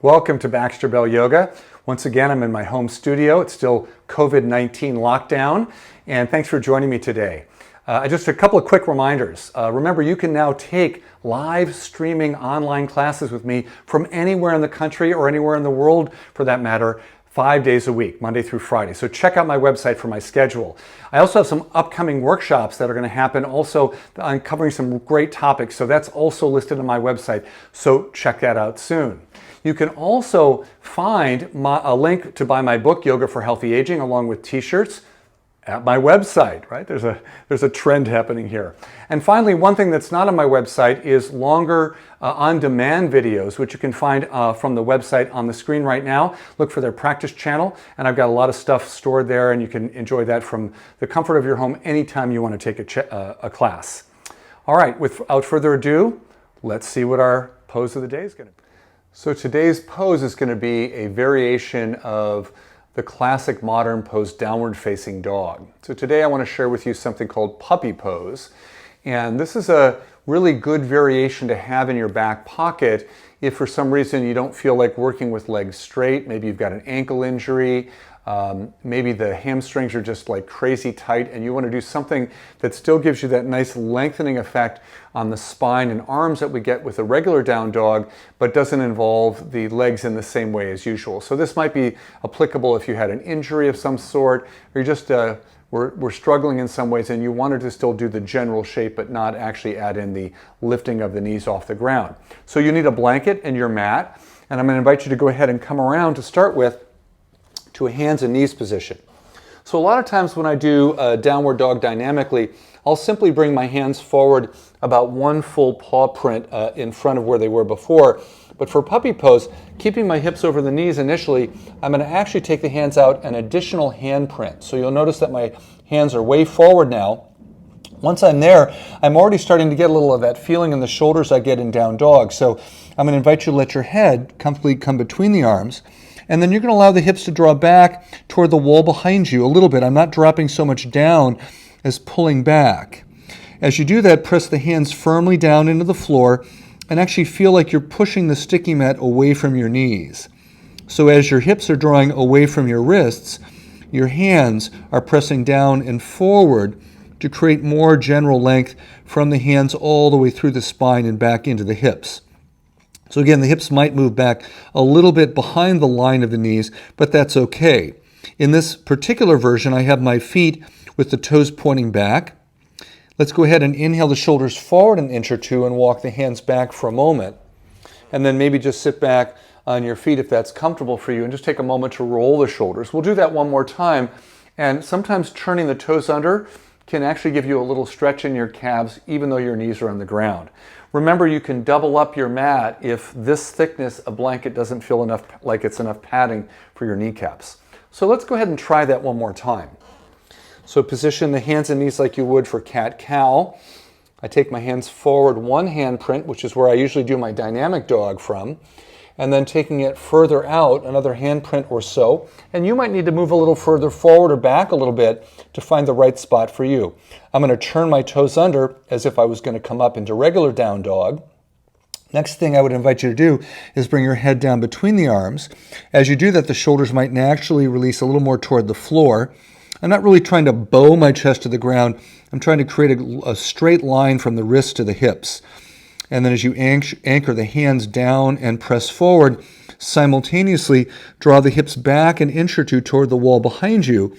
Welcome to Baxter Bell Yoga. Once again, I'm in my home studio. It's still COVID-19 lockdown, and thanks for joining me today. Just a couple of quick reminders. Remember, you can now take live streaming online classes with me from anywhere in the country or anywhere in the world, for that matter, 5 days a week, Monday through Friday. So check out my website for my schedule. I also have some upcoming workshops that are going to happen also on covering some great topics. So that's also listed on my website. So check that out soon. You can also find a link to buy my book, Yoga for Healthy Aging, along with t-shirts at my website, right? There's a trend happening here. And finally, one thing that's not on my website is longer on-demand videos, which you can find from the website on the screen right now. Look for their practice channel, and I've got a lot of stuff stored there, and you can enjoy that from the comfort of your home anytime you want to take a class. All right, without further ado, let's see what our pose of the day is going to be. So today's pose is going to be a variation of the classic modern pose, downward facing dog. So today I want to share with you something called puppy pose. And this is a really good variation to have in your back pocket if for some reason you don't feel like working with legs straight. Maybe you've got an ankle injury. Maybe the hamstrings are just like crazy tight and you want to do something that still gives you that nice lengthening effect on the spine and arms that we get with a regular down dog, but doesn't involve the legs in the same way as usual. So this might be applicable if you had an injury of some sort, or you just were struggling in some ways and you wanted to still do the general shape but not actually add in the lifting of the knees off the ground. So you need a blanket and your mat, and I'm going to invite you to go ahead and come around to start with to a hands and knees position. So a lot of times when I do downward dog dynamically, I'll simply bring my hands forward about one full paw print in front of where they were before. But for puppy pose, keeping my hips over the knees initially, I'm going to actually take the hands out an additional hand print. So you'll notice that my hands are way forward now. Once I'm there, I'm already starting to get a little of that feeling in the shoulders I get in down dog. So I'm going to invite you to let your head comfortably come between the arms. And then you're going to allow the hips to draw back toward the wall behind you a little bit. I'm not dropping so much down as pulling back. As you do that, press the hands firmly down into the floor and actually feel like you're pushing the sticky mat away from your knees. So as your hips are drawing away from your wrists, your hands are pressing down and forward to create more general length from the hands all the way through the spine and back into the hips. So again, the hips might move back a little bit behind the line of the knees, but that's okay. In this particular version, I have my feet with the toes pointing back. Let's go ahead and inhale the shoulders forward an inch or two and walk the hands back for a moment. And then maybe just sit back on your feet if that's comfortable for you and just take a moment to roll the shoulders. We'll do that one more time. And sometimes turning the toes under can actually give you a little stretch in your calves even though your knees are on the ground. Remember, you can double up your mat if this thickness of blanket doesn't feel enough like it's enough padding for your kneecaps. So let's go ahead and try that one more time. So position the hands and knees like you would for cat-cow. I take my hands forward one hand print, which is where I usually do my dynamic dog from, and then taking it further out, another hand print or so. And you might need to move a little further forward or back a little bit to find the right spot for you. I'm going to turn my toes under as if I was going to come up into regular down dog. Next thing I would invite you to do is bring your head down between the arms. As you do that, the shoulders might naturally release a little more toward the floor. I'm not really trying to bow my chest to the ground. I'm trying to create a straight line from the wrists to the hips. And then as you anchor the hands down and press forward, simultaneously draw the hips back an inch or two toward the wall behind you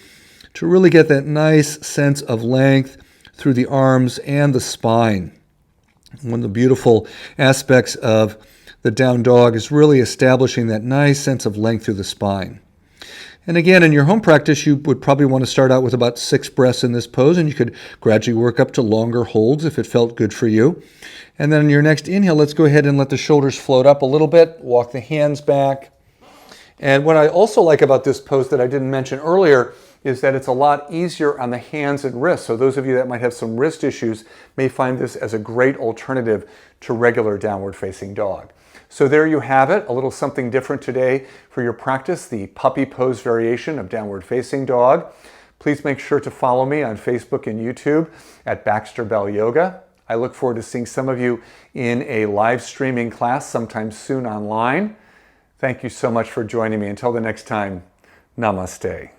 to really get that nice sense of length through the arms and the spine. One of the beautiful aspects of the down dog is really establishing that nice sense of length through the spine. And again, in your home practice, you would probably want to start out with about 6 breaths in this pose, and you could gradually work up to longer holds if it felt good for you. And then in your next inhale, let's go ahead and let the shoulders float up a little bit, walk the hands back. And what I also like about this pose that I didn't mention earlier is that it's a lot easier on the hands and wrists. So those of you that might have some wrist issues may find this as a great alternative to regular downward facing dog. So there you have it, a little something different today for your practice, the puppy pose variation of downward facing dog. Please make sure to follow me on Facebook and YouTube at Baxter Bell Yoga. I look forward to seeing some of you in a live streaming class sometime soon online. Thank you so much for joining me. Until the next time, namaste.